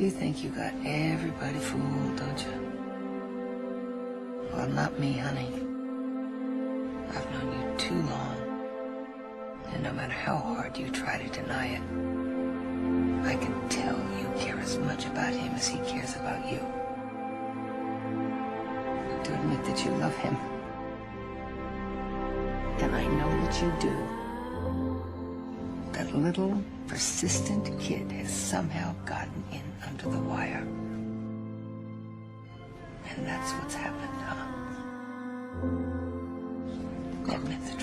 You think you got everybody fooled, don't you? Well, not me, honey. I've known you too long. And no matter how hard you try to deny it, I can tell you care as much about him as he cares about you. To admit that you love him, and I know that you do, that little persistent kid has somehow gotten in under the wire. And that's what's happened, huh? Admit the truth.